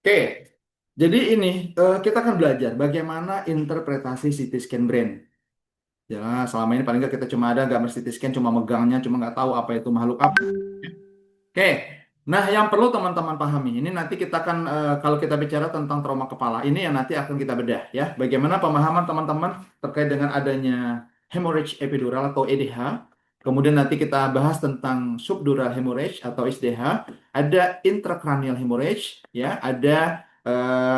Oke, jadi ini kita akan belajar bagaimana interpretasi CT scan brain. Ya, selama ini paling nggak kita cuma ada gambar CT scan, cuma megangnya, cuma nggak tahu apa itu makhluk apa. Oke, nah yang perlu teman-teman pahami ini nanti kita akan kalau kita bicara tentang trauma kepala ini yang nanti akan kita bedah ya. Bagaimana pemahaman teman-teman terkait dengan adanya hemorrhage epidural atau EDH. Kemudian nanti kita bahas tentang subdural hemorrhage atau SDH. Ada intracranial hemorrhage, ya, ada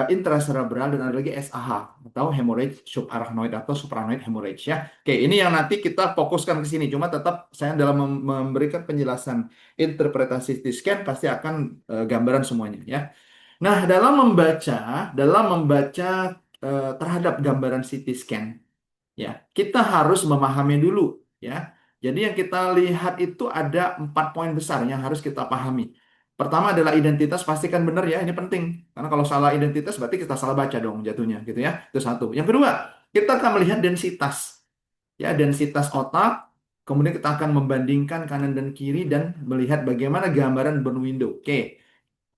intracerebral dan ada lagi SAH atau hemorrhage subarachnoid atau suprarachnoid hemorrhage ya. Oke, ini yang nanti kita fokuskan ke sini. Cuma tetap saya dalam memberikan penjelasan interpretasi CT scan pasti akan gambaran semuanya ya. Nah, dalam membaca terhadap gambaran CT scan ya, kita harus memahami dulu ya. Jadi yang kita lihat itu ada 4 poin besar yang harus kita pahami. Pertama adalah identitas, pastikan benar ya, ini penting. Karena kalau salah identitas berarti kita salah baca dong jatuhnya gitu ya. Itu satu. Yang kedua, kita akan melihat densitas ya, densitas otak. Kemudian kita akan membandingkan kanan dan kiri dan melihat bagaimana gambaran burn window. Oke.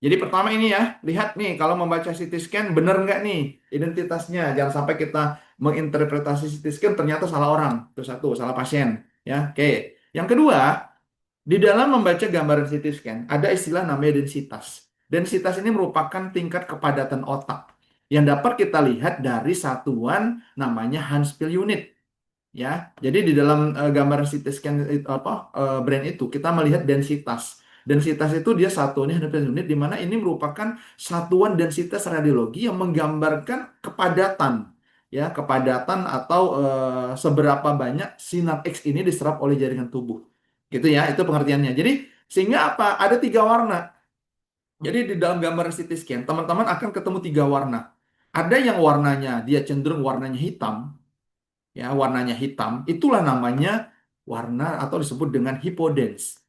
Jadi pertama ini ya, lihat nih kalau membaca CT scan benar nggak nih identitasnya. Jangan sampai kita menginterpretasi CT scan ternyata salah orang. Itu satu, salah pasien. Ya, oke. Yang kedua, di dalam membaca gambaran CT scan ada istilah namanya densitas. Densitas ini merupakan tingkat kepadatan otak yang dapat kita lihat dari satuan namanya Huntsville unit. Ya, jadi di dalam gambar CT scan brain itu kita melihat densitas. Densitas itu dia satuannya Huntsville unit di mana ini merupakan satuan densitas radiologi yang menggambarkan kepadatan, ya, kepadatan atau seberapa banyak sinar X ini diserap oleh jaringan tubuh. Gitu ya, itu pengertiannya. Jadi sehingga apa? Ada 3 warna. Jadi di dalam gambar CT scan teman-teman akan ketemu 3 warna. Ada yang warnanya dia cenderung warnanya hitam, ya, warnanya hitam, itulah namanya warna atau disebut dengan hypodens.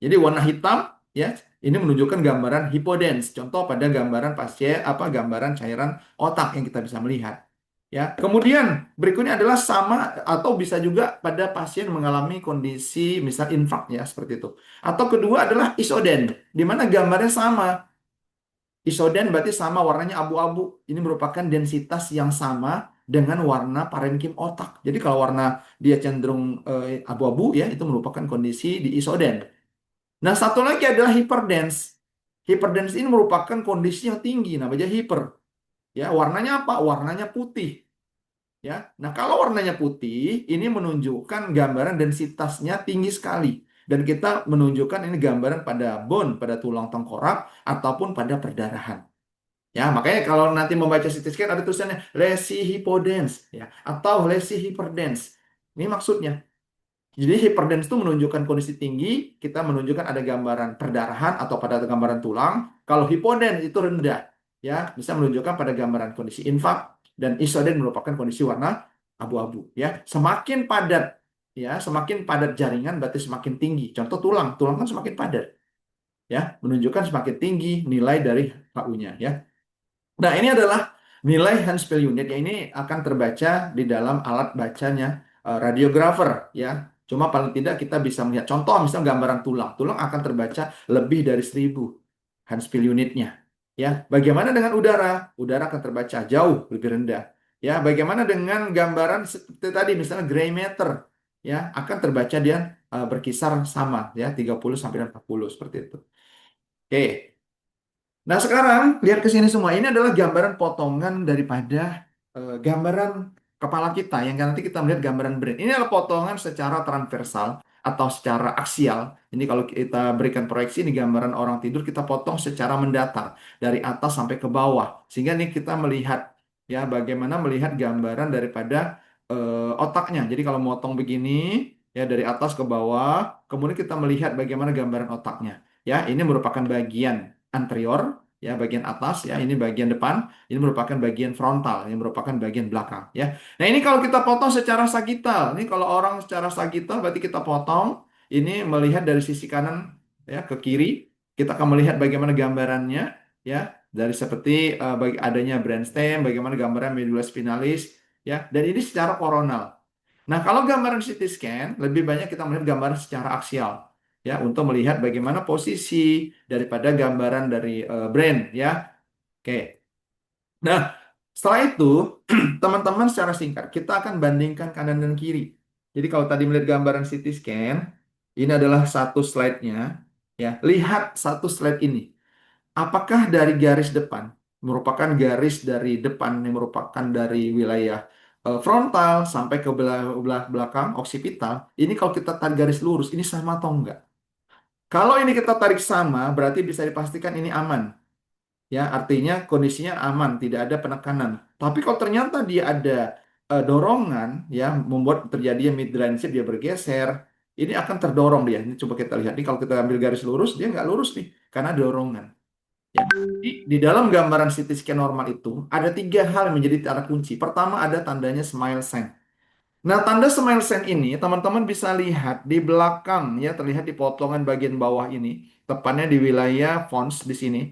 Jadi warna hitam ya, ini menunjukkan gambaran hypodens. Contoh pada gambaran pasien apa gambaran cairan otak yang kita bisa melihat. Ya. Kemudian berikutnya adalah sama atau bisa juga pada pasien mengalami kondisi misal infrak ya seperti itu. Atau kedua adalah isoden, di mana gambarnya sama. Isoden berarti sama warnanya abu-abu. Ini merupakan densitas yang sama dengan warna parenkim otak. Jadi kalau warna dia cenderung abu-abu ya, itu merupakan kondisi di isoden. Nah, satu lagi adalah hyperdense. Hyperdense ini merupakan kondisi yang tinggi, namanya hyper. Ya, warnanya apa? Warnanya putih. Ya, nah kalau warnanya putih, ini menunjukkan gambaran densitasnya tinggi sekali. Dan kita menunjukkan ini gambaran pada bone, pada tulang tengkorak, ataupun pada perdarahan. Ya, makanya kalau nanti membaca CT scan ada tulisannya lesi hypodense ya atau lesi hyperdense. Ini maksudnya. Jadi hyperdense itu menunjukkan kondisi tinggi, kita menunjukkan ada gambaran perdarahan atau pada gambaran tulang. Kalau hypodense itu rendah, ya, bisa menunjukkan pada gambaran kondisi infak dan isoden merupakan kondisi warna abu-abu, ya. Semakin padat, ya, semakin padat jaringan berarti semakin tinggi. Contoh tulang, tulang kan semakin padat, ya, menunjukkan semakin tinggi nilai dari HU-nya, ya. Nah, ini adalah nilai Huntsville unit yang ini akan terbaca di dalam alat bacanya radiografer ya. Cuma paling tidak kita bisa melihat contoh misalnya gambaran tulang. Tulang akan terbaca lebih dari 1.000 Huntsville unitnya. Ya, bagaimana dengan udara? Udara akan terbaca jauh lebih rendah. Ya, bagaimana dengan gambaran seperti tadi misalnya gray matter? Ya, akan terbaca dia berkisar sama ya 30 sampai 40 seperti itu. Oke. Nah, sekarang lihat ke sini semua. Ini adalah gambaran potongan daripada gambaran kepala kita yang nanti kita melihat gambaran brain. Ini adalah potongan secara transversal atau secara aksial. Ini kalau kita berikan proyeksi ini gambaran orang tidur kita potong secara mendatar dari atas sampai ke bawah. Sehingga ini kita melihat ya bagaimana melihat gambaran daripada otaknya. Jadi kalau motong begini ya dari atas ke bawah, kemudian kita melihat bagaimana gambaran otaknya. Ya, ini merupakan bagian anterior, ya bagian atas, ya ini bagian depan, ini merupakan bagian frontal, ini merupakan bagian belakang, ya. Nah ini kalau kita potong secara sagital, ini kalau orang secara sagital berarti kita potong, ini melihat dari sisi kanan ya ke kiri, kita akan melihat bagaimana gambarannya, ya dari seperti adanya brainstem, bagaimana gambaran medulla spinalis, ya, dan ini secara koronal. Nah, kalau gambaran CT scan, lebih banyak kita melihat gambaran secara aksial, ya, untuk melihat bagaimana posisi daripada gambaran dari brain, ya. Oke. Nah, setelah itu teman-teman secara singkat kita akan bandingkan kanan dan kiri. Jadi kalau tadi melihat gambaran CT scan, ini adalah satu slide-nya. Ya, lihat satu slide ini. Apakah dari garis depan merupakan garis dari depan yang merupakan dari wilayah frontal sampai ke belakang oksipital? Ini kalau kita tarik garis lurus, ini sama atau enggak? Kalau ini kita tarik sama, berarti bisa dipastikan ini aman. Ya, artinya kondisinya aman, tidak ada penekanan. Tapi kalau ternyata dia ada dorongan, ya, membuat terjadi midline shift, dia bergeser, ini akan terdorong dia. Ini coba kita lihat. Ini kalau kita ambil garis lurus, dia nggak lurus nih, karena ada dorongan. Ya. Di dalam gambaran CT scan normal itu, ada tiga hal yang menjadi tanda kunci. Pertama, ada tandanya smile sign. Nah, tanda smile sign ini teman-teman bisa lihat di belakang ya, terlihat di potongan bagian bawah ini, tepatnya di wilayah fonts di sini.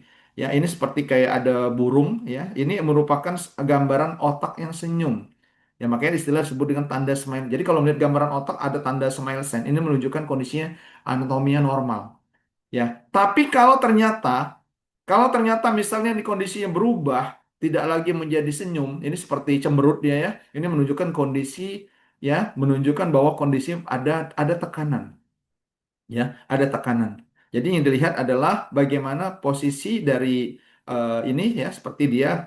Ya, ini seperti kayak ada burung ya. Ini merupakan gambaran otak yang senyum. Ya, makanya istilah disebut dengan tanda smile. Jadi kalau melihat gambaran otak ada tanda smile sign, ini menunjukkan kondisinya anatominya normal. Ya, tapi kalau ternyata misalnya di kondisi yang berubah, tidak lagi menjadi senyum, ini seperti cemberut dia ya. Ini menunjukkan kondisi ya, menunjukkan bahwa kondisi ada tekanan ya, ada tekanan. Jadi yang dilihat adalah bagaimana posisi dari ini ya, seperti dia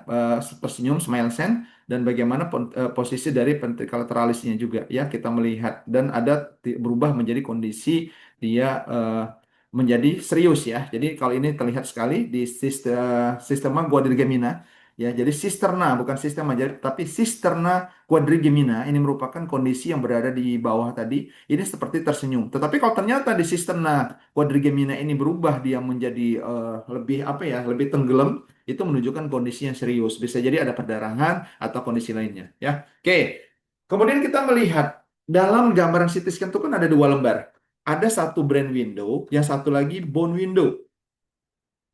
tersenyum smile sign dan bagaimana posisi dari ventricular juga ya kita melihat dan ada berubah menjadi kondisi dia menjadi serius ya. Jadi kalau ini terlihat sekali di sistema quadrigemina ya. Jadi sisterna bukan sistema jadi tapi sisterna quadrigemina ini merupakan kondisi yang berada di bawah tadi ini seperti tersenyum. Tetapi kalau ternyata di sistem quadrigemina ini berubah dia menjadi lebih apa ya, lebih tenggelam, itu menunjukkan kondisi yang serius. Bisa jadi ada perdarahan atau kondisi lainnya, ya. Oke. Kemudian kita melihat dalam gambaran CT scan itu kan ada dua lembar. Ada satu brain window, yang satu lagi bone window.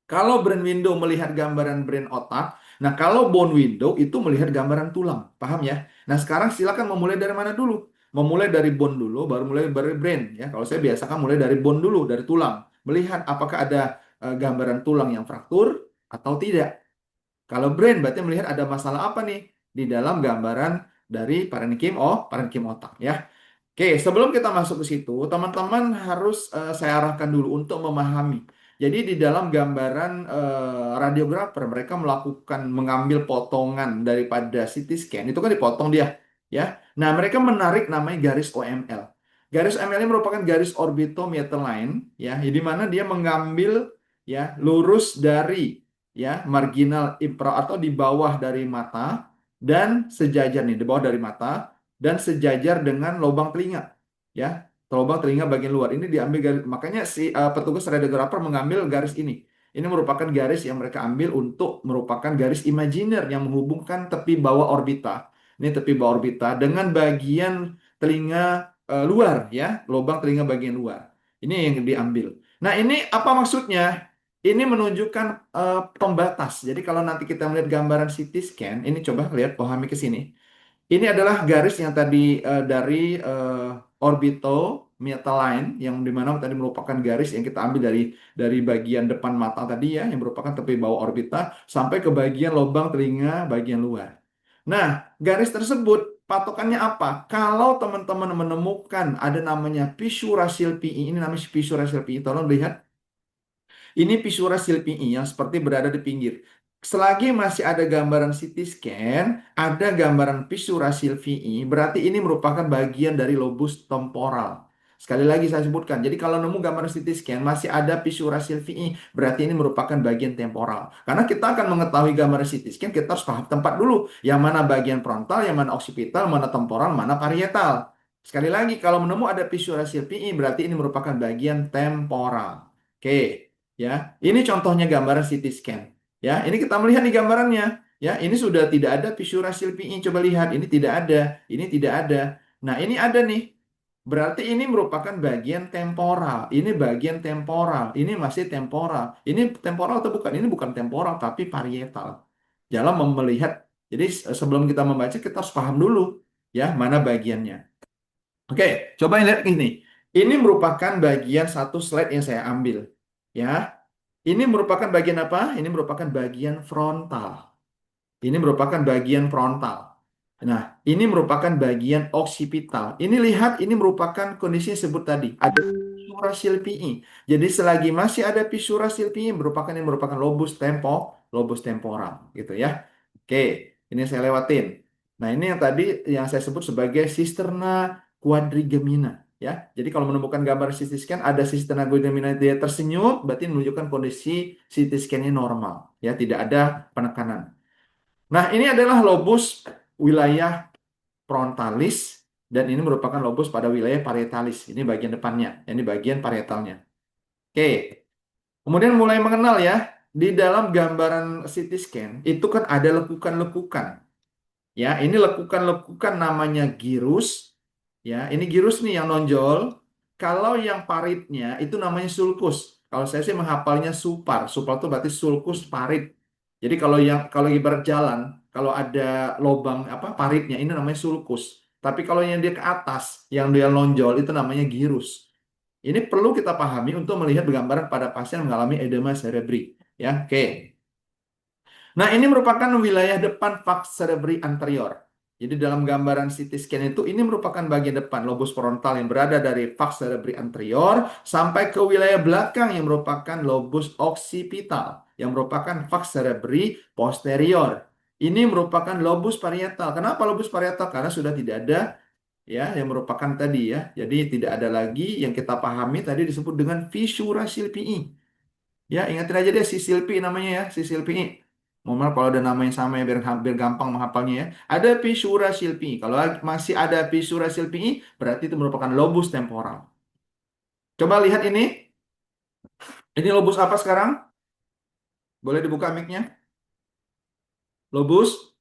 Kalau brain window melihat gambaran brain otak, nah kalau bone window itu melihat gambaran tulang, paham ya? Nah sekarang silakan memulai dari mana dulu? Memulai dari bone dulu, baru mulai dari brain ya. Kalau saya biasakan mulai dari bone dulu, dari tulang. Melihat apakah ada gambaran tulang yang fraktur atau tidak. Kalau brain berarti melihat ada masalah apa nih di dalam gambaran dari parenkim otak ya. Oke, sebelum kita masuk ke situ, teman-teman harus saya arahkan dulu untuk memahami. Jadi di dalam gambaran radiografer mereka melakukan mengambil potongan daripada CT scan itu kan dipotong dia, ya. Nah mereka menarik namanya garis OML. Garis OML ini merupakan garis orbitometer line, ya, di mana dia mengambil ya lurus dari ya marginal infra atau di bawah dari mata dan sejajar nih di bawah dari mata dan sejajar dengan lubang telinga ya lubang telinga bagian luar ini diambil garis makanya si petugas radiografer mengambil garis ini merupakan garis yang mereka ambil untuk merupakan garis imajiner yang menghubungkan tepi bawah orbita ini tepi bawah orbita dengan bagian telinga luar ya lubang telinga bagian luar ini yang diambil. Nah ini apa maksudnya? Ini menunjukkan pembatas. Jadi kalau nanti kita melihat gambaran CT scan, ini coba lihat pahami ke sini. Ini adalah garis yang tadi dari orbitometal line yang dimana tadi merupakan garis yang kita ambil dari bagian depan mata tadi ya yang merupakan tepi bawah orbita sampai ke bagian lubang telinga bagian luar. Nah, garis tersebut patokannya apa? Kalau teman-teman menemukan ada namanya Pisurasil PI, ini namanya Pisurasil PI, tolong lihat ini Pisura silpii yang seperti berada di pinggir. Selagi masih ada gambaran CT scan, ada gambaran Pisura silpii, berarti ini merupakan bagian dari lobus temporal. Sekali lagi saya sebutkan, jadi kalau nemu gambaran CT scan masih ada Pisura silpii, berarti ini merupakan bagian temporal. Karena kita akan mengetahui gambaran CT scan, kita harus paham tempat dulu. Yang mana bagian frontal, yang mana occipital, mana temporal, mana parietal. Sekali lagi, kalau menemu ada Pisura silpii, berarti ini merupakan bagian temporal. Oke. Ya, ini contohnya gambaran CT scan. Ya, ini kita melihat di gambarannya. Ya, ini sudah tidak ada fissura silpii. Coba lihat, ini tidak ada, ini tidak ada. Nah, ini ada nih. Berarti ini merupakan bagian temporal. Ini bagian temporal. Ini masih temporal. Ini temporal atau bukan? Ini bukan temporal, tapi parietal. Dalam melihat. Jadi sebelum kita membaca, kita harus paham dulu ya mana bagiannya. Oke, coba lihat ini. Ini merupakan bagian satu slide yang saya ambil. Ya, Ini merupakan bagian apa? Ini merupakan bagian frontal. Ini merupakan bagian frontal. Nah, ini merupakan bagian oksipital. Ini lihat, ini merupakan kondisi yang disebut tadi. Ada pisura silpii. Jadi selagi masih ada pisura silpii, merupakan yang merupakan lobus temporal, gitu ya. Oke, ini saya lewatin. Nah, ini yang tadi yang saya sebut sebagai cisterna quadrigemina. Ya, jadi kalau menemukan gambar CT scan ada cisterna quadrigemina dia tersenyum, berarti menunjukkan kondisi CT scan-nya normal, ya, tidak ada penekanan. Nah, ini adalah lobus wilayah frontalis dan ini merupakan lobus pada wilayah parietalis. Ini bagian depannya, ini bagian parietalnya. Oke, kemudian mulai mengenal ya. Di dalam gambaran CT scan itu kan ada lekukan-lekukan. Ya, ini lekukan-lekukan namanya gyrus. Ya, ini gyrus nih yang nonjol. Kalau yang paritnya itu namanya sulcus. Kalau saya sih menghafalnya supar. Supar itu berarti sulcus parit. Jadi kalau ibarat jalan, kalau ada lubang apa paritnya ini namanya sulcus. Tapi kalau yang dia ke atas, yang dia nonjol itu namanya gyrus. Ini perlu kita pahami untuk melihat gambaran pada pasien yang mengalami edema cerebri. Ya, oke. Nah, ini merupakan wilayah depan vas cerebri anterior. Jadi dalam gambaran CT scan itu ini merupakan bagian depan lobus frontal yang berada dari vas cerebri anterior sampai ke wilayah belakang yang merupakan lobus occipital yang merupakan vas cerebri posterior. Ini merupakan lobus parietal. Kenapa lobus parietal? Karena sudah tidak ada ya yang merupakan tadi ya. Jadi tidak ada lagi yang kita pahami tadi disebut dengan fissura silpii. Ya, ingatin aja deh si Silpi namanya ya, si Silpi. Mohon maaf kalau ada nama yang sama ya biar gampang menghafalnya ya. Ada Pisura Silpi. Kalau masih ada Pisura Silpi, berarti itu merupakan lobus temporal. Coba lihat ini. Ini lobus apa sekarang? Boleh dibuka mic-nya? Lobus?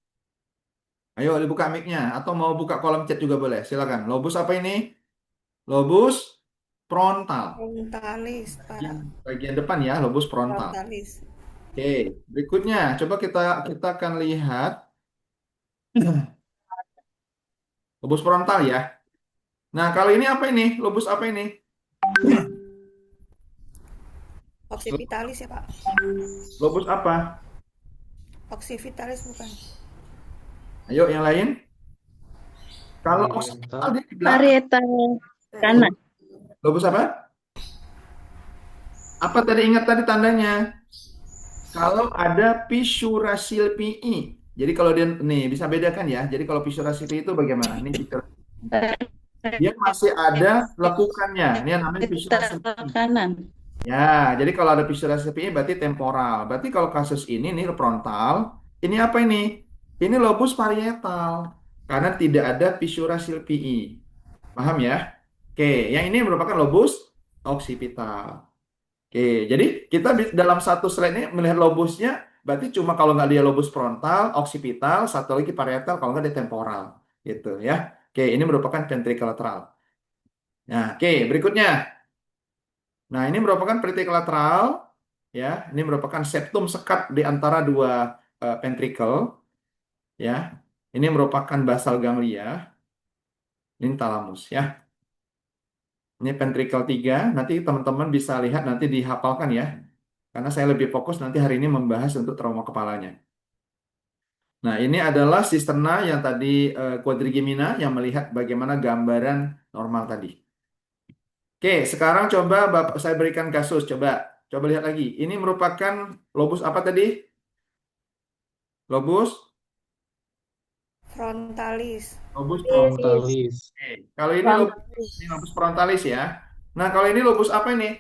Ayo dibuka mic-nya. Atau mau buka kolom chat juga boleh. Silakan. Lobus apa ini? Lobus frontal. Frontalis, Bagian, Pak. bagian depan ya, lobus frontal. Frontalis. Oke, berikutnya coba kita akan lihat lobus frontal ya. Nah, kalau ini apa ini? Lobus apa ini? Oksipitalis ya, Pak. Lobus apa? Oksivitalis bukan. Ayo yang lain. Kalau oksipital Parietal. dia di belakang. Parietal kanan. Lobus, lobus apa? Apa tadi ingat tadi tandanya? Kalau ada fissura silpii. Jadi kalau dia nih bisa bedakan ya. Jadi kalau fissura silpii itu bagaimana? Ini fissura. Dia masih ada lekukannya. Ini yang namanya fissura Parietal silpii. kanan. Ya, jadi kalau ada fissura silpii berarti temporal. Berarti kalau kasus ini nih frontal, ini apa ini? Ini lobus parietal karena tidak ada fissura silpii. Paham ya? Oke, yang ini merupakan lobus occipital. Oke, jadi kita dalam satu slide ini melihat lobusnya, berarti cuma kalau nggak dia lobus frontal, occipital, satu lagi parietal, kalau nggak dia temporal. Gitu ya. Oke, ini merupakan ventriculateral. Nah, oke, berikutnya. Nah, ini merupakan ventriculateral, ya. Ini merupakan septum sekat di antara dua ventricle, ya. Ini merupakan basal ganglia, ini talamus, ya. Ini ventricle 3, nanti teman-teman bisa lihat nanti dihafalkan ya. Karena saya lebih fokus nanti hari ini membahas untuk trauma kepalanya. Nah, ini adalah sisterna yang tadi quadrigemina yang melihat bagaimana gambaran normal tadi. Oke, sekarang coba Bapak saya berikan kasus. Coba lihat lagi. Ini merupakan lobus apa tadi? Lobus, Frontalis. lobus frontalis. Frontalis. Oke. Kalau ini lobus frontalis ya. Nah, kalau ini lobus apa ini?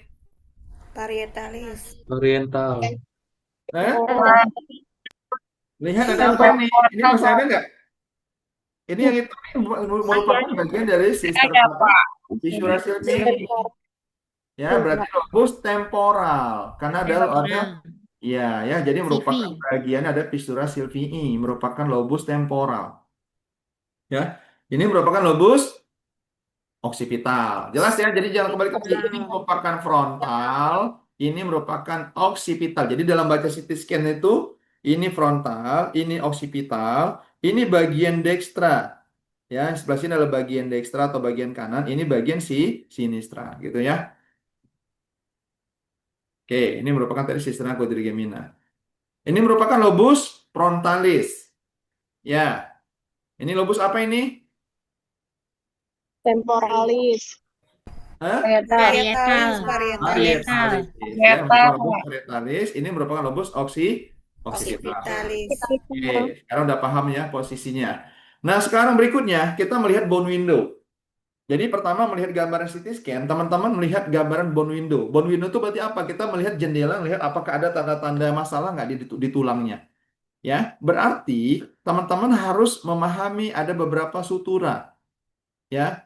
Parietalis. Oriental. Eh, lihat ada apa ini? Ini masih ada nggak? Ini yang itu merupakan bagian dari sister apa? Fissura silpii. Ya, berarti lobus temporal. Karena ada ya, ya, jadi merupakan CV. bagian ada fissura silvii, merupakan lobus temporal. Ya, ini merupakan lobus occipital. Jelas ya, jadi jangan kembali ke ini merupakan frontal, ini merupakan occipital. Jadi dalam baca CT scan itu, ini frontal, ini occipital, ini bagian dextra. Ya, sebelah sini adalah bagian dextra atau bagian kanan, ini bagian si sinistra, gitu ya. Oke, ini merupakan tadi sistema quadrigemina. Ini merupakan lobus frontalis. Ya, ini lobus apa ini? Temporalis. Hah? Parietal. Parietalis, Parietal. parietalis. Parietal. Parietalis. Ya, Parietal. merupakan lobus parietalis. Ini merupakan lobus oksipital. Occipitalis. Oke, sekarang udah paham ya posisinya. Nah, sekarang berikutnya kita melihat bone window. Jadi pertama melihat gambaran CT scan, teman-teman melihat gambaran bone window. Bone window itu berarti apa? Kita melihat jendela, melihat apakah ada tanda-tanda masalah nggak di tulangnya. Ya, berarti teman-teman harus memahami ada beberapa sutura. Ya,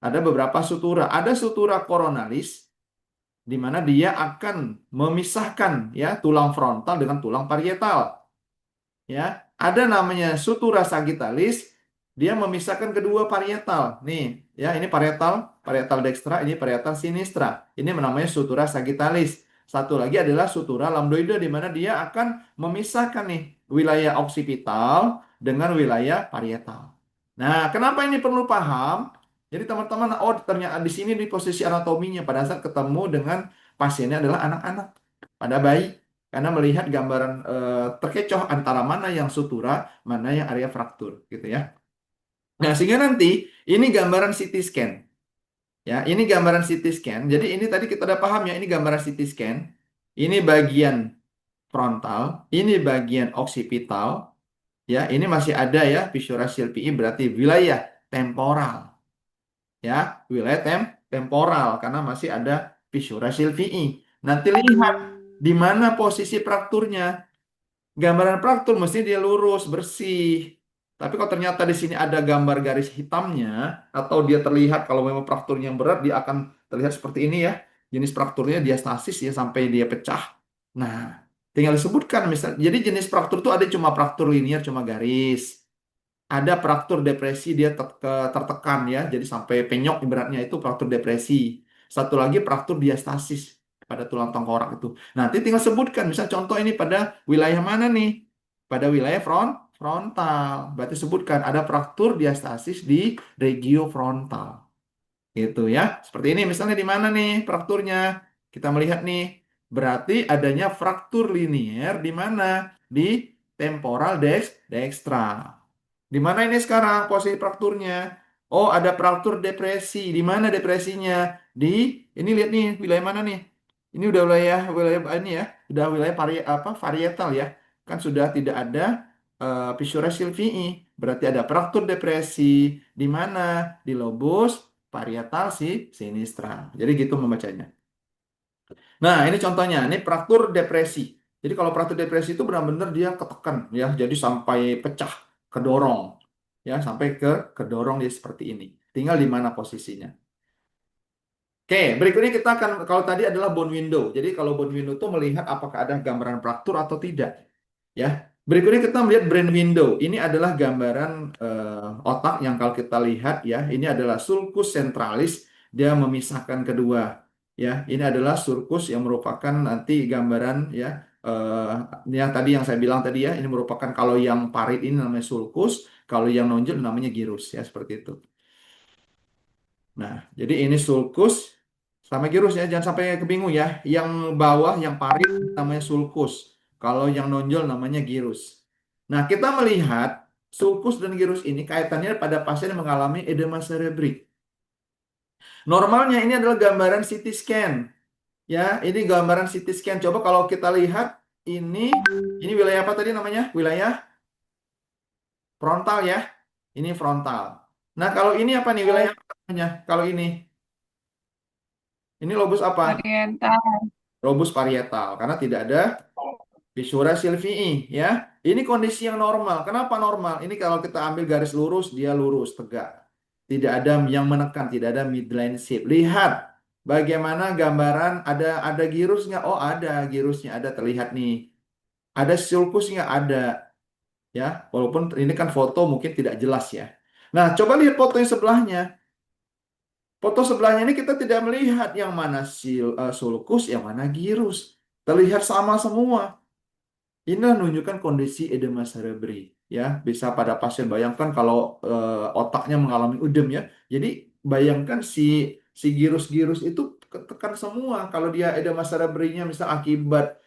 ada beberapa sutura. Ada sutura koronalis, di mana dia akan memisahkan ya tulang frontal dengan tulang parietal. Ya, ada namanya sutura sagittalis, dia memisahkan kedua parietal. Nih, ya ini parietal, parietal dextra, ini parietal sinistra. Ini namanya sutura sagittalis. Satu lagi adalah sutura lambdoide di mana dia akan memisahkan nih wilayah oksipital dengan wilayah parietal. Nah, kenapa ini perlu paham? Jadi teman-teman, oh ternyata di sini di posisi anatominya pada saat ketemu dengan pasiennya adalah anak-anak pada bayi. Karena melihat gambaran terkecoh antara mana yang sutura, mana yang area fraktur, gitu ya. Nah, sehingga nanti ini gambaran CT scan. Ya, ini gambaran CT scan. Jadi ini tadi kita udah paham ya, ini gambaran CT scan. Ini bagian frontal, ini bagian oksipital. Ya, ini masih ada ya, viscera silpii berarti wilayah temporal. Ya, wilayah temporal karena masih ada viscera silpii. Nanti lihat di mana posisi frakturnya. Gambaran fraktur mesti dia lurus, bersih. Tapi kalau ternyata di sini ada gambar garis hitamnya, atau dia terlihat kalau memang frakturnya yang berat, dia akan terlihat seperti ini ya. Jenis frakturnya diastasis ya sampai dia pecah. Nah, tinggal disebutkan misalnya. Jadi jenis fraktur itu ada cuma fraktur linier, cuma garis. Ada fraktur depresi dia tertekan ya, jadi sampai penyok ibaratnya itu fraktur depresi. Satu lagi fraktur diastasis pada tulang tengkorak itu. Nanti tinggal sebutkan, misal contoh ini pada wilayah mana nih? Pada wilayah frontal. Berarti sebutkan ada fraktur diastasis di regio frontal. Gitu ya. Seperti ini misalnya di mana nih frakturnya? Kita melihat nih. Berarti adanya fraktur linier di mana? Di temporal dextra. Di mana ini sekarang posisi frakturnya? Oh, ada fraktur depresi. Di mana depresinya? Di ini lihat nih wilayah mana nih? Ini udah wilayah wilayah ini ya, udah wilayah varietal ya. Kan sudah tidak ada fissura sylvii. Berarti ada fraktur depresi di mana? Di lobus parietal sinistra. Jadi gitu membacanya. Nah, ini contohnya. Ini fraktur depresi. Jadi kalau fraktur depresi itu benar-benar dia ketekan ya, jadi sampai pecah, kedorong. Ya, sampai kedorong dia seperti ini. Tinggal di mana posisinya. Oke, berikutnya kita akan kalau tadi adalah bone window. Jadi kalau bone window itu melihat apakah ada gambaran fraktur atau tidak. Ya. Berikutnya kita melihat brain window. Ini adalah gambaran otak yang kalau kita lihat ya, ini adalah sulcus centralis, dia memisahkan kedua. Ya, ini adalah sulcus yang merupakan nanti gambaran ya yang tadi yang saya bilang tadi ya, ini merupakan kalau yang parit ini namanya sulcus, kalau yang nonjol namanya gyrus ya seperti itu. Nah, jadi ini sulcus sama gyrus ya, jangan sampai kebingung ya. Yang bawah, yang parit namanya sulcus. Kalau yang nonjol namanya gyrus. Nah, kita melihat sulcus dan gyrus ini kaitannya pada pasien yang mengalami edema cerebri. Normalnya ini adalah gambaran CT scan. Ya, ini gambaran CT scan. Coba kalau kita lihat ini wilayah apa tadi namanya? Wilayah frontal ya. Ini frontal. Nah, kalau ini apa nih wilayah apa namanya? Kalau ini lobus apa? Parietal. Lobus parietal karena tidak ada fissura sylvii ya. Ini kondisi yang normal. Kenapa normal? Ini kalau kita ambil garis lurus dia lurus tegak. Tidak ada yang menekan, tidak ada midline shape. Lihat bagaimana gambaran ada girusnya. Oh, ada girusnya ada terlihat nih. Ada sulcusnya ada ya. Walaupun ini kan foto mungkin tidak jelas ya. Nah, coba lihat foto yang sebelahnya. Foto sebelahnya ini kita tidak melihat yang mana sulcus, yang mana gyrus. Terlihat sama semua. Ini menunjukkan kondisi edema cerebri. Ya, bisa pada pasien bayangkan kalau otaknya mengalami udem ya. Jadi bayangkan si gyrus-gyrus itu ketekan semua. Kalau dia edema cerebrinya misal akibat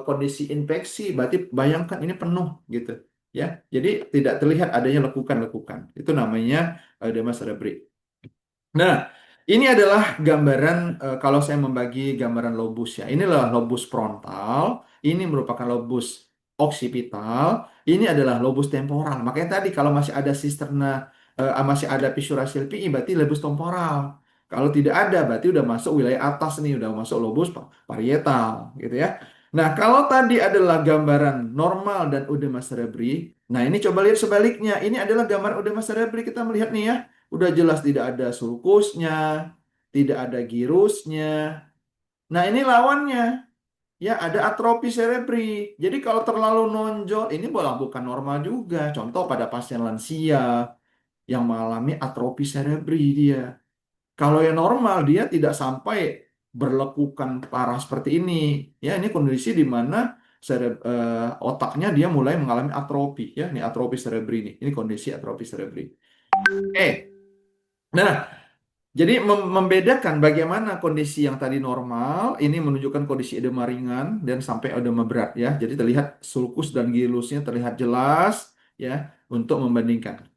kondisi infeksi, berarti bayangkan ini penuh gitu ya. Jadi tidak terlihat adanya lekukan-lekukan. Itu namanya edema cerebri. Nah, ini adalah gambaran kalau saya membagi gambaran lobus ya. Inilah lobus frontal, ini merupakan lobus occipital, ini adalah lobus temporal. Makanya tadi kalau masih ada sisterna, masih ada fissura silpii, berarti lobus temporal. Kalau tidak ada, berarti udah masuk wilayah atas nih, udah masuk lobus parietal, gitu ya. Nah, kalau tadi adalah gambaran normal dan edema cerebri, nah ini coba lihat sebaliknya. Ini adalah gambar edema cerebri, kita melihat nih ya. Udah jelas tidak ada sulkusnya, tidak ada girusnya. Nah, ini lawannya. Ya, ada atrofi cerebri. Jadi kalau terlalu nonjol, ini bukan normal juga. Contoh pada pasien lansia yang mengalami atrofi cerebri dia. Kalau yang normal, dia tidak sampai berlekukan parah seperti ini. Ya, ini kondisi di mana otaknya dia mulai mengalami atrofi. Ya, ini atrofi cerebri ini. Ini kondisi atrofi cerebri. Nah, jadi membedakan bagaimana kondisi yang tadi normal, ini menunjukkan kondisi edema ringan dan sampai edema berat ya. Jadi terlihat sulcus dan gilusnya terlihat jelas ya untuk membandingkan.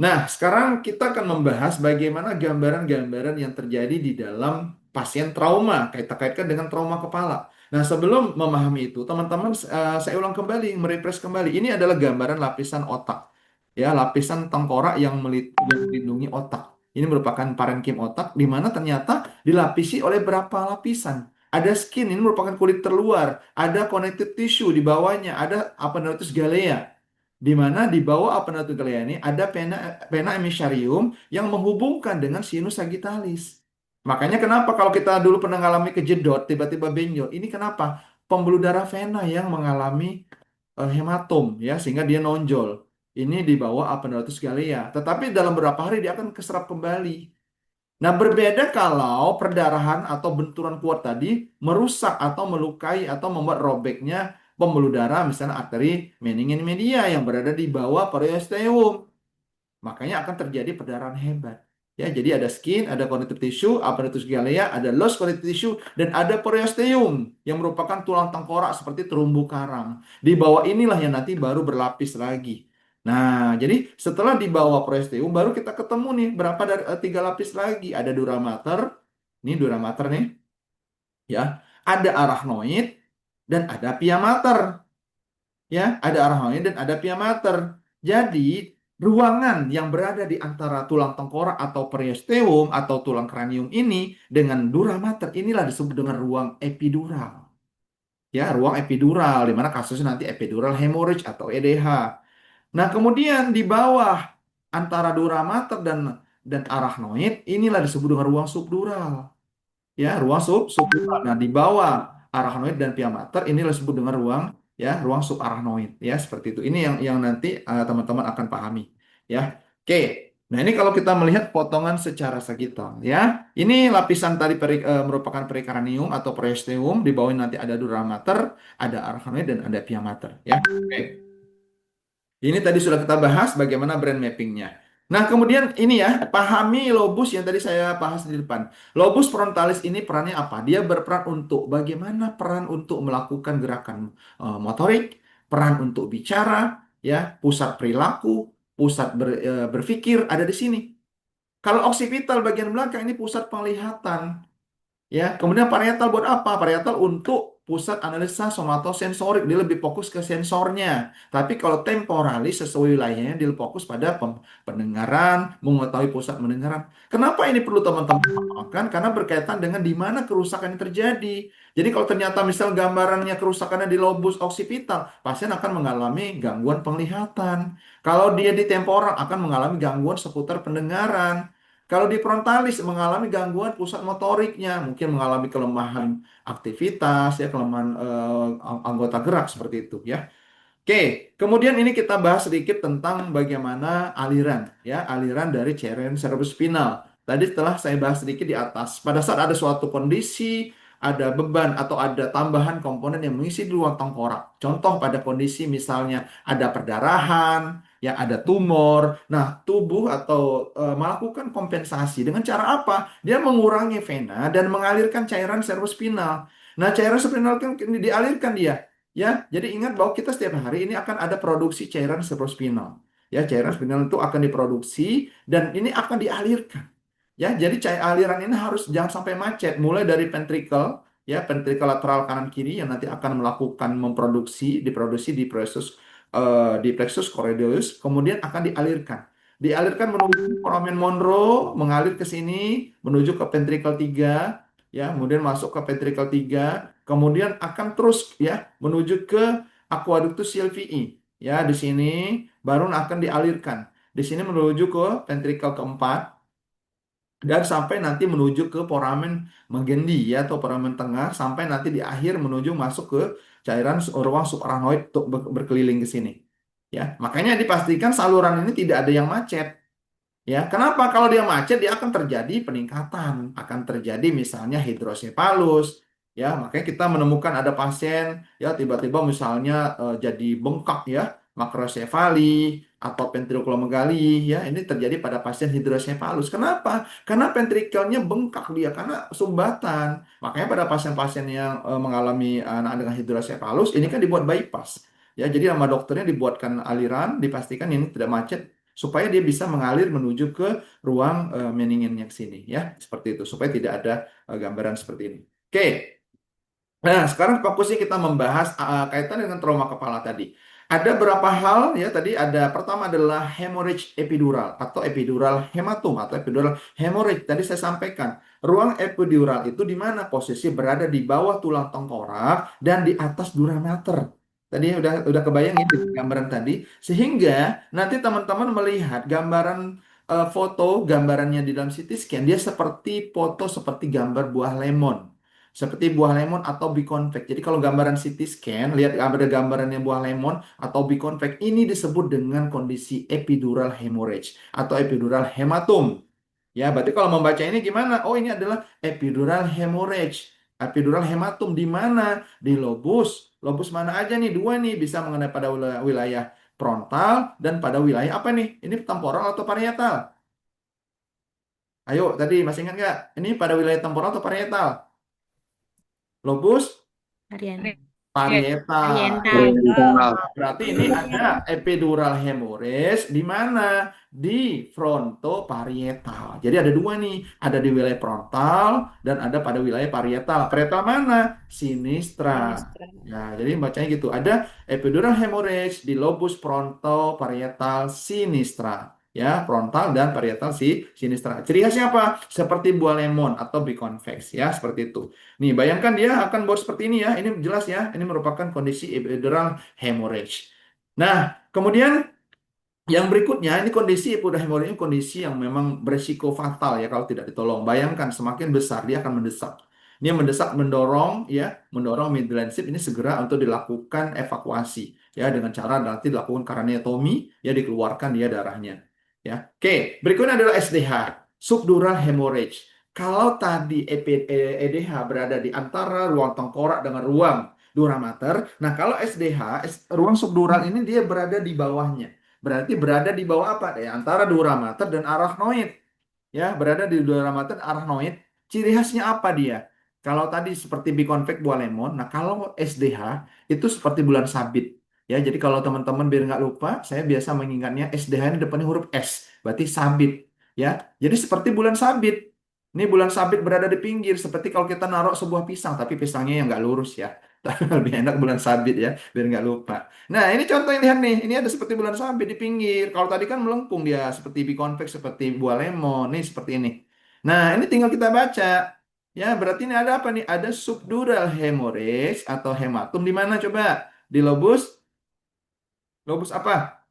Nah, sekarang kita akan membahas bagaimana gambaran-gambaran yang terjadi di dalam pasien trauma, kaitkan dengan trauma kepala. Nah, sebelum memahami itu, teman-teman, saya ulang kembali, merefresh kembali. Ini adalah gambaran lapisan otak, ya, lapisan tengkorak yang melindungi otak. Ini merupakan parenkim otak, di mana ternyata dilapisi oleh berapa lapisan. Ada skin, ini merupakan kulit terluar. Ada connective tissue di bawahnya, ada apparatus galea di mana di bawah aparatus galea ini ada pena emissarium yang menghubungkan dengan sinus sagittalis. Makanya kenapa kalau kita dulu pernah mengalami kejedot, tiba-tiba benjol, ini kenapa? Pembuluh darah vena yang mengalami hematom ya sehingga dia nonjol. Ini di bawah aparatus galea. Tetapi dalam beberapa hari dia akan keserap kembali. Nah, berbeda kalau perdarahan atau benturan kuat tadi merusak atau melukai atau membuat robeknya pembuluh darah, misalnya arteri meningin media yang berada di bawah periosteum. Makanya akan terjadi perdarahan hebat. Ya, jadi ada skin, ada connective tissue, apparatus galea, ada loose connective tissue, dan ada periosteum yang merupakan tulang tengkorak seperti terumbu karang. Di bawah inilah yang nanti baru berlapis lagi. Nah, jadi setelah di bawah periosteum, baru kita ketemu nih berapa dari tiga lapis lagi. Ada dura mater, ini dura mater nih, ya. Ada arachnoid dan ada pia mater. Ya, ada arachnoid dan ada pia mater. Jadi, ruangan yang berada di antara tulang tengkorak atau periosteum atau tulang kranium ini dengan dura mater inilah disebut dengan ruang epidural. Ya, ruang epidural di mana kasusnya nanti epidural hemorrhage atau EDH. Nah, kemudian di bawah antara dura mater dan arachnoid inilah disebut dengan ruang subdural. Ya, ruang subdural. Nah, di bawah arachnoid dan pia mater ini disebut dengan ruang ruang subarachnoid ya, seperti itu. Ini yang nanti teman-teman akan pahami ya. Oke. Nah, ini kalau kita melihat potongan secara sagital ya. Ini lapisan tadi merupakan perikardium atau periosteum, di bawah nanti ada dura mater, ada arachnoid dan ada pia mater ya. Oke. Ini tadi sudah kita bahas bagaimana brand mappingnya. Nah, kemudian ini ya, pahami lobus yang tadi saya bahas di depan. Lobus frontalis ini perannya apa? Dia berperan untuk bagaimana peran untuk melakukan gerakan motorik, peran untuk bicara, ya, pusat perilaku, pusat berpikir ada di sini. Kalau occipital bagian belakang ini pusat penglihatan. Ya, kemudian parietal buat apa? Parietal untuk pusat analisa somatosensorik, dia lebih fokus ke sensornya. Tapi kalau temporalis sesuai wilayahnya, dia fokus pada pendengaran, mengetahui pusat pendengaran. Kenapa ini perlu teman-teman paham? Karena berkaitan dengan di mana kerusakan yang terjadi. Jadi kalau ternyata misal gambarannya kerusakannya di lobus occipital, pasien akan mengalami gangguan penglihatan. Kalau dia di temporal akan mengalami gangguan seputar pendengaran. Kalau di frontalis mengalami gangguan pusat motoriknya, mungkin mengalami kelemahan aktivitas, ya kelemahan anggota gerak seperti itu, ya. Oke, kemudian ini kita bahas sedikit tentang bagaimana aliran, ya, aliran dari cairan cerebrospinal. Tadi setelah saya bahas sedikit di atas, pada saat ada suatu kondisi ada beban atau ada tambahan komponen yang mengisi di ruang tengkorak. Contoh pada kondisi misalnya ada perdarahan, ya ada tumor. Nah, tubuh atau melakukan kompensasi dengan cara apa? Dia mengurangi vena dan mengalirkan cairan cerebrospinal. Nah, cairan cerebrospinal kan dialirkan dia. Ya, jadi ingat bahwa kita setiap hari ini akan ada produksi cairan cerebrospinal. Ya, cairan spinal itu akan diproduksi dan ini akan dialirkan. Ya, jadi aliran ini harus jangan sampai macet, mulai dari ventricle, ya, ventricle lateral kanan kiri yang nanti akan melakukan diproduksi di plexus coracoideus, kemudian akan dialirkan. Dialirkan menuju foramen Monro, mengalir ke sini, menuju ke ventricle 3, ya, kemudian masuk ke ventricle 3, kemudian akan terus ya menuju ke aqueductus Silvii. Ya, di sini baru akan dialirkan. Di sini menuju ke ventricle keempat, dan sampai nanti menuju ke foramen Magendie ya atau foramen tengah sampai nanti di akhir menuju masuk ke cairan ruang subarachnoid untuk berkeliling ke sini. Ya, makanya dipastikan saluran ini tidak ada yang macet. Ya, kenapa? Kalau dia macet, dia akan terjadi peningkatan, akan terjadi misalnya hidrosefalus. Ya, makanya kita menemukan ada pasien ya tiba-tiba misalnya jadi bengkak ya, makrosefali atau ventrikulomegali ya, ini terjadi pada pasien hidrosefalus. Kenapa? Karena ventrikelnya bengkak dia karena sumbatan. Makanya pada pasien-pasien yang mengalami anak dengan hidrosefalus ini kan dibuat bypass. Ya, jadi sama dokternya dibuatkan aliran, dipastikan ini tidak macet supaya dia bisa mengalir menuju ke ruang meninginnya ke sini ya seperti itu supaya tidak ada gambaran seperti ini. Oke. Nah, sekarang fokusnya kita membahas kaitan dengan trauma kepala tadi. Ada berapa hal ya tadi ada pertama adalah hemorrhage epidural atau epidural hematum atau epidural hemorrhage. Tadi saya sampaikan, ruang epidural itu di mana posisi berada di bawah tulang tengkorak dan di atas dura mater. Tadi udah kebayang ya di gambaran tadi sehingga nanti teman-teman melihat gambaran foto gambarannya di dalam CT scan dia seperti foto seperti gambar buah lemon seperti buah lemon atau biconvex. Jadi kalau gambaran CT scan, lihat ada gambarannya buah lemon atau biconvex, ini disebut dengan kondisi epidural hemorrhage atau epidural hematum. Ya, berarti kalau membaca ini gimana? Oh, ini adalah epidural hemorrhage. Epidural hematum di mana? Di lobus. Lobus mana aja nih? Dua nih, bisa mengenai pada wilayah frontal dan pada wilayah apa nih? Ini temporal atau parietal? Ayo, tadi masih ingat nggak? Ini pada wilayah temporal atau parietal? Lobus Arian. parietal. Oriental. Oriental. Berarti ini ada epidural hemorrhage di mana? Di frontoparietal. Jadi ada dua nih, ada di wilayah frontal dan ada pada wilayah parietal. Parietal mana? Sinistra. Sinistra. Ya, jadi bacanya gitu. Ada epidural hemorrhage di lobus frontoparietal sinistra. Ya, frontal dan parietal sinistra. Ciri khasnya apa? Seperti buah lemon atau biconvex ya, seperti itu. Nih, bayangkan dia akan bor seperti ini ya. Ini jelas ya. Ini merupakan kondisi epidural hemorrhage. Nah, kemudian yang berikutnya, ini kondisi epidural hemorrhage ini kondisi yang memang beresiko fatal ya kalau tidak ditolong. Bayangkan semakin besar dia akan mendesak. Dia mendesak mendorong midline ini segera untuk dilakukan evakuasi ya dengan cara nanti dilakukan craniotomy ya dikeluarkan dia darahnya. Ya. Oke, berikutnya adalah SDH, subdural hemorrhage. Kalau tadi EDH berada di antara ruang tengkorak dengan ruang dura mater, nah kalau SDH, ruang subdural ini dia berada di bawahnya. Berarti berada di bawah apa? Ya, antara dura mater dan arachnoid. Ya, berada di dura mater dan arachnoid. Ciri khasnya apa dia? Kalau tadi seperti biconvex buah lemon, nah kalau SDH itu seperti bulan sabit. Ya, jadi kalau teman-teman biar nggak lupa, saya biasa mengingatnya SDH ini depannya huruf S, berarti sabit. Ya, jadi seperti bulan sabit. Ini bulan sabit berada di pinggir, seperti kalau kita naruh sebuah pisang, tapi pisangnya yang nggak lurus ya. Tapi lebih enak bulan sabit ya, biar nggak lupa. Nah, ini contoh yang lihat nih. Ini ada seperti bulan sabit di pinggir. Kalau tadi kan melengkung dia seperti biconvex, seperti buah lemon. Nih seperti ini. Nah, ini tinggal kita baca. Ya, berarti ini ada apa nih? Ada subdural hemorrhage atau hematum di mana coba? Di lobus. Lobus apa?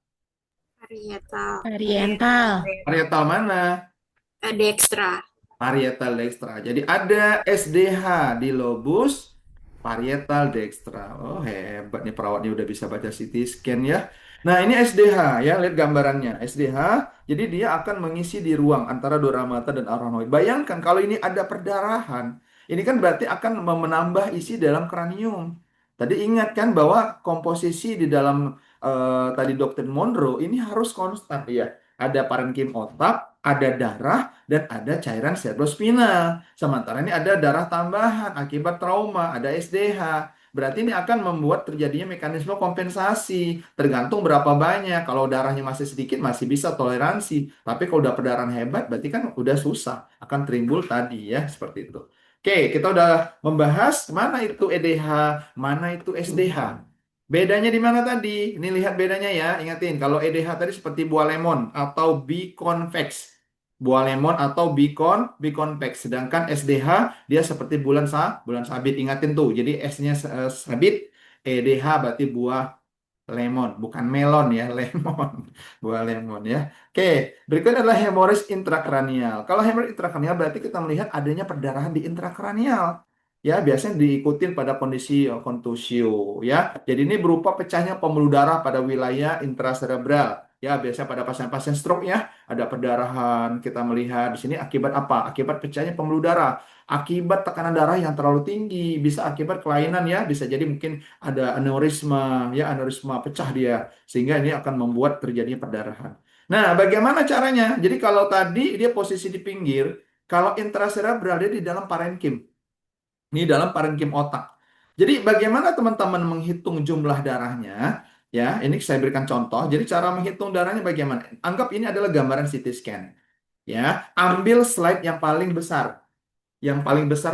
Parietal. Oriental. Parietal mana? Dextra. Parietal dextra. Jadi ada SDH di lobus parietal dextra. Oh, hebat nih perawatnya udah bisa baca CT scan ya. Nah, ini SDH ya, lihat gambarannya. SDH, jadi dia akan mengisi di ruang antara dura mater dan arachnoid. Bayangkan kalau ini ada perdarahan, Ini kan berarti akan menambah isi dalam kranium. Tadi ingat kan bahwa komposisi di dalam tadi doktrin Monroe ini harus konstan ya. Ada parenkim otak, ada darah, dan ada cairan cerebrospinal. Sementara ini ada darah tambahan akibat trauma, ada SDH. Berarti ini akan membuat terjadinya mekanisme kompensasi. Tergantung berapa banyak. Kalau darahnya masih sedikit, masih bisa toleransi. Tapi kalau udah perdarahan hebat, berarti kan udah susah. Akan timbul tadi ya, seperti itu. Oke, kita udah membahas mana itu EDH, mana itu SDH. Bedanya di mana tadi? Ini lihat bedanya ya. Ingatin, kalau EDH tadi seperti buah lemon atau biconvex. Buah lemon atau biconvex. Sedangkan SDH dia seperti bulan sabit. Ingatin tuh. Jadi S-nya sabit, EDH berarti buah lemon, bukan melon ya, lemon. Buah lemon ya. Oke, berikutnya adalah hemorrhage intrakranial. Kalau hemorrhage intrakranial berarti kita melihat adanya perdarahan di intrakranial. Ya, biasanya diikutin pada kondisi kontusio ya. Jadi ini berupa pecahnya pembuluh darah pada wilayah intracerebral. Ya, biasanya pada pasien-pasien stroke ya, ada perdarahan. Kita melihat di sini akibat apa? Akibat pecahnya pembuluh darah. Akibat tekanan darah yang terlalu tinggi, bisa akibat kelainan ya, bisa jadi mungkin ada aneurisma, ya aneurisma pecah dia, sehingga ini akan membuat terjadinya perdarahan. Nah, bagaimana caranya? Jadi kalau tadi dia posisi di pinggir, kalau intracerebral dia di dalam parenkim, ini dalam parenkim otak. Jadi bagaimana teman-teman menghitung jumlah darahnya? Ya, ini saya berikan contoh. Jadi cara menghitung darahnya bagaimana? Anggap ini adalah gambaran CT scan. Ya, ambil slide yang paling besar,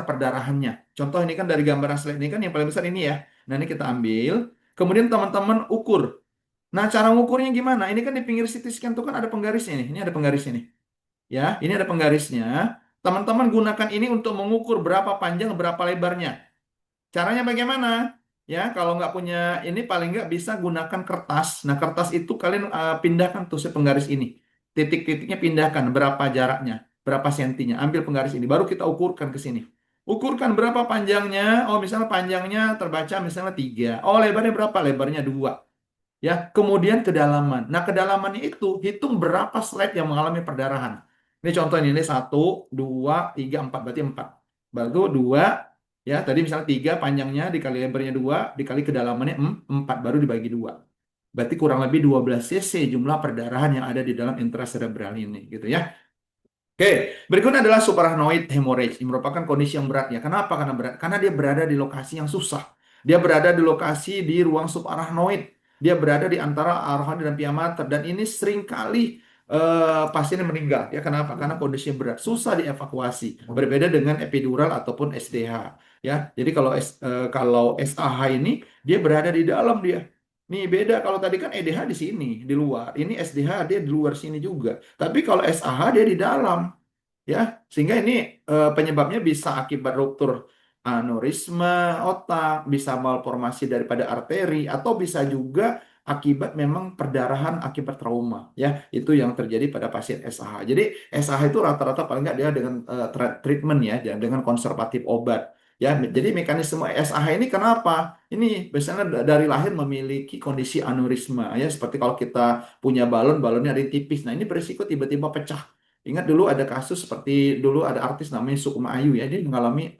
perdarahannya. Contoh ini kan dari gambaran slide ini kan yang paling besar ini ya. Nah, ini kita ambil. Kemudian teman-teman ukur. Nah, cara ngukurnya gimana? Ini kan di pinggir CT scan tuh kan ada penggarisnya nih. Ini ada penggarisnya nih. Ya, ini ada penggarisnya. Teman-teman gunakan ini untuk mengukur berapa panjang, berapa lebarnya. Caranya bagaimana? Ya, kalau nggak punya ini paling nggak bisa gunakan kertas. Nah, kertas itu kalian pindahkan tuh si penggaris ini. Titik-titiknya pindahkan berapa jaraknya, berapa sentinya. Ambil penggaris ini, baru kita ukurkan ke sini. Ukurkan berapa panjangnya. Oh, misalnya panjangnya terbaca misalnya 3. Oh, lebarnya berapa? Lebarnya 2. Ya, kemudian kedalaman. Nah, kedalamannya itu hitung berapa slide yang mengalami perdarahan. Ini contohnya ini 1, 2, 3, 4 berarti 4. Baru 2 ya, tadi misalnya 3 panjangnya dikali lebarnya 2 dikali kedalamannya 4 baru dibagi 2. Berarti kurang lebih 12 cc jumlah perdarahan yang ada di dalam intracerebral ini gitu ya. Oke, berikutnya adalah suprarachnoid hemorrhage. Ini merupakan kondisi yang berat ya. Kenapa? Karena berat. Karena dia berada di lokasi yang susah. Dia berada di lokasi di ruang suprarachnoid. Dia berada di antara arachnoid dan pia mater. Dan ini seringkali pasien yang meninggal. Ya, kenapa? Karena kondisinya berat. Susah dievakuasi. Berbeda dengan epidural ataupun SDH. Ya, jadi kalau SAH ini dia berada di dalam dia. Nih beda kalau tadi kan EDH di sini, di luar. Ini SDH dia di luar sini juga. Tapi kalau SAH dia di dalam, ya. Sehingga ini penyebabnya bisa akibat ruptur aneurisma otak, bisa malformasi daripada arteri, atau bisa juga akibat memang perdarahan akibat trauma, ya. Itu yang terjadi pada pasien SAH. Jadi SAH itu rata-rata paling nggak dia dengan treatment ya, dengan konservatif obat. Ya, jadi mekanisme SAH ini kenapa? Ini biasanya dari lahir memiliki kondisi aneurisma ya, seperti kalau kita punya balon, balonnya ada yang tipis. Nah, ini berisiko tiba-tiba pecah. Ingat dulu ada kasus seperti dulu ada artis namanya Sukma Ayu ya, dia mengalami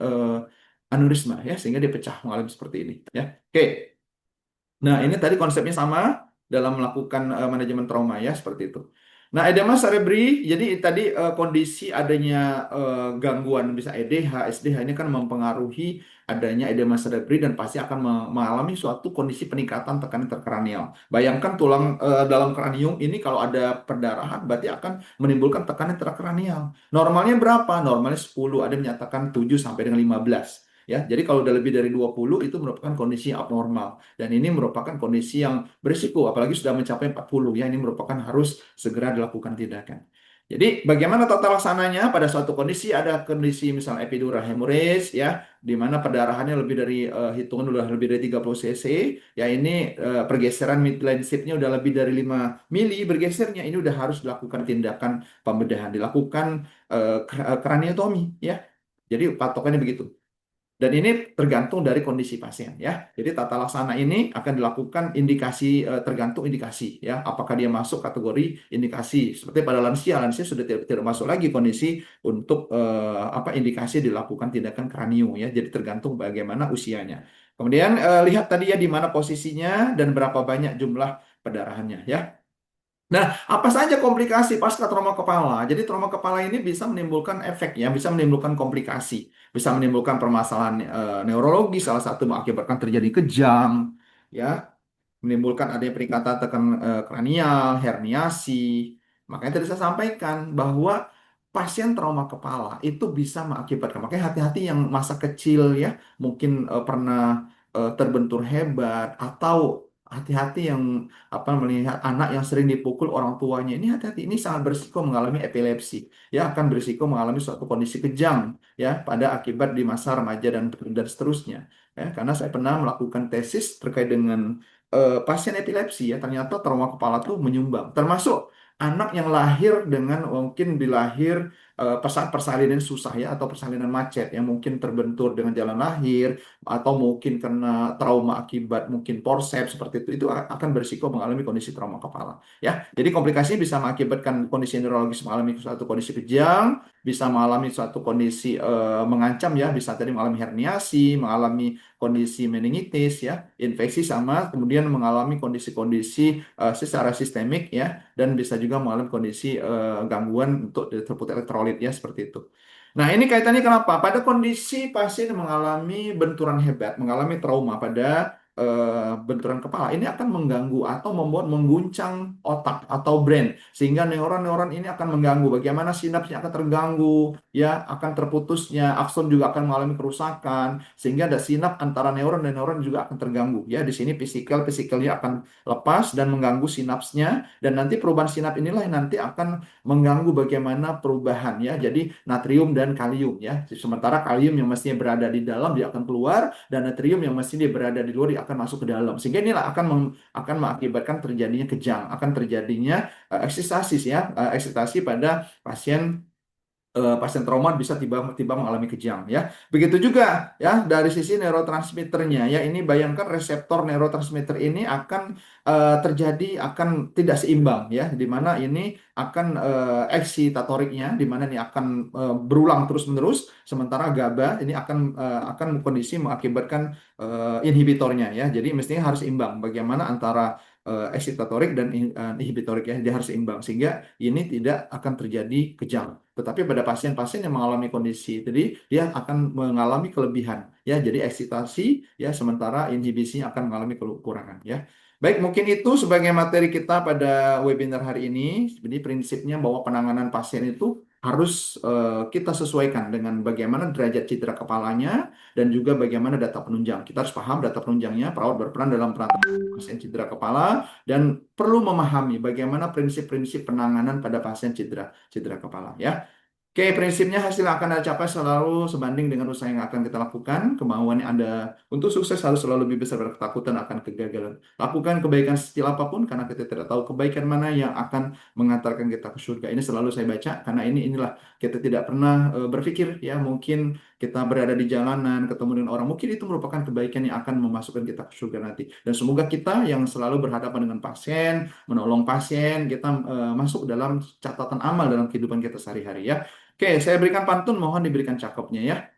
aneurisma ya, sehingga dia pecah mengalami seperti ini ya. Oke. Nah, ini tadi konsepnya sama dalam melakukan manajemen trauma ya, seperti itu. Nah, edema cerebri, jadi tadi kondisi adanya gangguan bisa EDH, SDH ini kan mempengaruhi adanya edema cerebri dan pasti akan mengalami suatu kondisi peningkatan tekanan intrakranial. Bayangkan tulang dalam kranium ini kalau ada perdarahan berarti akan menimbulkan tekanan intrakranial. Normalnya berapa? Normalnya 10, ada yang menyatakan 7 sampai dengan 15. Ya, jadi kalau udah lebih dari 20 itu merupakan kondisi abnormal. Dan ini merupakan kondisi yang berisiko, apalagi sudah mencapai 40 ya, ini merupakan harus segera dilakukan tindakan. Jadi bagaimana tata laksananya pada suatu kondisi ada kondisi misalnya epidural hemorrhage ya, di mana perdarahannya lebih dari hitungan udah lebih dari 30 cc, ya ini pergeseran midline sheath-nya udah lebih dari 5 mili bergesernya, ini udah harus dilakukan tindakan pembedahan, dilakukan kraniotomi ya. Jadi patokannya begitu. Dan ini tergantung dari kondisi pasien ya. Jadi tata laksana ini akan dilakukan tergantung indikasi ya. Apakah dia masuk kategori indikasi seperti pada lansia, lansia sudah tidak masuk lagi kondisi untuk indikasi dilakukan tindakan kranio ya. Jadi tergantung bagaimana usianya. Kemudian lihat tadi ya di mana posisinya dan berapa banyak jumlah pendarahannya ya. Nah, apa saja komplikasi pasca trauma kepala? Jadi trauma kepala ini bisa menimbulkan efek ya, bisa menimbulkan komplikasi, bisa menimbulkan permasalahan neurologi, salah satu mengakibatkan terjadi kejang, ya, menimbulkan adanya peningkatan tekan kranial, herniasi. Makanya tadi saya sampaikan bahwa pasien trauma kepala itu bisa mengakibatkan, makanya hati-hati yang masa kecil ya, mungkin pernah terbentur hebat atau hati-hati yang melihat anak yang sering dipukul orang tuanya ini hati-hati ini sangat berisiko mengalami epilepsi ya akan berisiko mengalami suatu kondisi kejang ya pada akibat di masa remaja dan seterusnya ya karena saya pernah melakukan tesis terkait dengan pasien epilepsi ya ternyata trauma kepala tuh menyumbang termasuk anak yang lahir dengan mungkin dilahir persalinan susah ya atau persalinan macet yang mungkin terbentur dengan jalan lahir atau mungkin karena trauma akibat mungkin forceps seperti itu akan berisiko mengalami kondisi trauma kepala ya jadi komplikasi bisa mengakibatkan kondisi neurologis mengalami suatu kondisi kejang bisa mengalami suatu kondisi mengancam ya bisa tadi mengalami herniasi mengalami kondisi meningitis ya infeksi sama kemudian mengalami kondisi-kondisi secara sistemik ya dan bisa juga mengalami kondisi gangguan untuk throughput elektrolit ya seperti itu. Nah, ini kaitannya kenapa? Pada kondisi pasien mengalami benturan hebat, mengalami trauma pada benturan kepala, ini akan mengganggu atau membuat mengguncang otak atau brain, sehingga neuron-neuron ini akan mengganggu. Bagaimana sinapsnya akan terganggu, ya, akan terputusnya, akson juga akan mengalami kerusakan, sehingga ada sinap antara neuron dan neuron juga akan terganggu. Ya, di sini fisikalnya akan lepas dan mengganggu sinapsnya, dan nanti perubahan sinap inilah yang nanti akan mengganggu bagaimana perubahan ya. Jadi natrium dan kalium ya. Sementara kalium yang mestinya berada di dalam dia akan keluar dan natrium yang mestinya dia berada di luar dia akan masuk ke dalam. Sehingga inilah akan mengakibatkan terjadinya kejang, akan terjadinya eksitasis ya, eksitasi pada pasien trauma bisa tiba-tiba mengalami kejang ya. Begitu juga ya dari sisi neurotransmitternya ya ini bayangkan reseptor neurotransmitter ini akan akan tidak seimbang ya di mana ini akan eksitatoriknya di mana ini akan berulang terus-menerus sementara GABA ini akan kondisi mengakibatkan inhibitornya ya. Jadi mestinya harus imbang bagaimana antara eksitatorik dan inhibitorik ya dia harus seimbang sehingga ini tidak akan terjadi kejang. Tetapi pada pasien-pasien yang mengalami kondisi tadi, dia akan mengalami kelebihan. Ya, jadi eksitasi, ya, sementara inhibisinya akan mengalami kekurangan. Ya, baik, mungkin itu sebagai materi kita pada webinar hari ini. Jadi prinsipnya bahwa penanganan pasien itu harus kita sesuaikan dengan bagaimana derajat cedera kepalanya dan juga bagaimana data penunjang. Kita harus paham data penunjangnya, perawat berperan dalam penanganan pasien cedera kepala dan perlu memahami bagaimana prinsip-prinsip penanganan pada pasien cedera kepala ya. Oke, prinsipnya hasil yang akan Anda capai selalu sebanding dengan usaha yang akan kita lakukan. Kemauan Anda untuk sukses harus selalu lebih besar dari ketakutan akan kegagalan. Lakukan kebaikan sekecil apapun karena kita tidak tahu kebaikan mana yang akan mengantarkan kita ke surga. Ini selalu saya baca karena inilah kita tidak pernah berpikir ya mungkin kita berada di jalanan ketemu dengan orang mungkin itu merupakan kebaikan yang akan memasukkan kita ke surga nanti. Dan semoga kita yang selalu berhadapan dengan pasien, menolong pasien, kita masuk dalam catatan amal dalam kehidupan kita sehari-hari ya. Oke, saya berikan pantun, mohon diberikan cakepnya ya.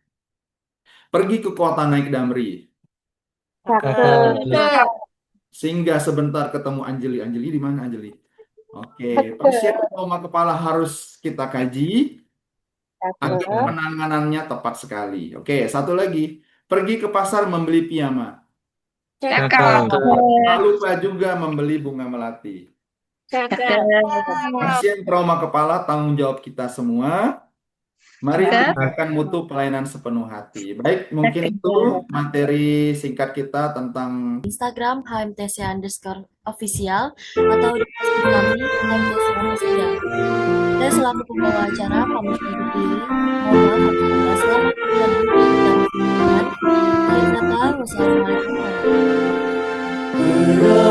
Pergi ke kota naik damri, Cakep. singgah sebentar ketemu Anjeli. Anjeli di mana Anjeli? Oke, pasien trauma kepala harus kita kaji agar Cakep. penanganannya tepat sekali. Oke, satu lagi. Pergi ke pasar membeli piyama. Cakep. Tak lupa juga membeli bunga melati. Cakep. Pasien trauma kepala tanggung jawab kita semua. Mari tingkatkan mutu pelayanan sepenuh hati. Baik, mungkin itu materi singkat kita tentang Instagram HMTC_official atau di Facebook kami HMTC_official. Saya selaku pembawa acara pamit undur diri. Mohon maaf apabila selamat dan berkenan. Akhir kata, wassalamualaikum warahmatullahi wabarakatuh.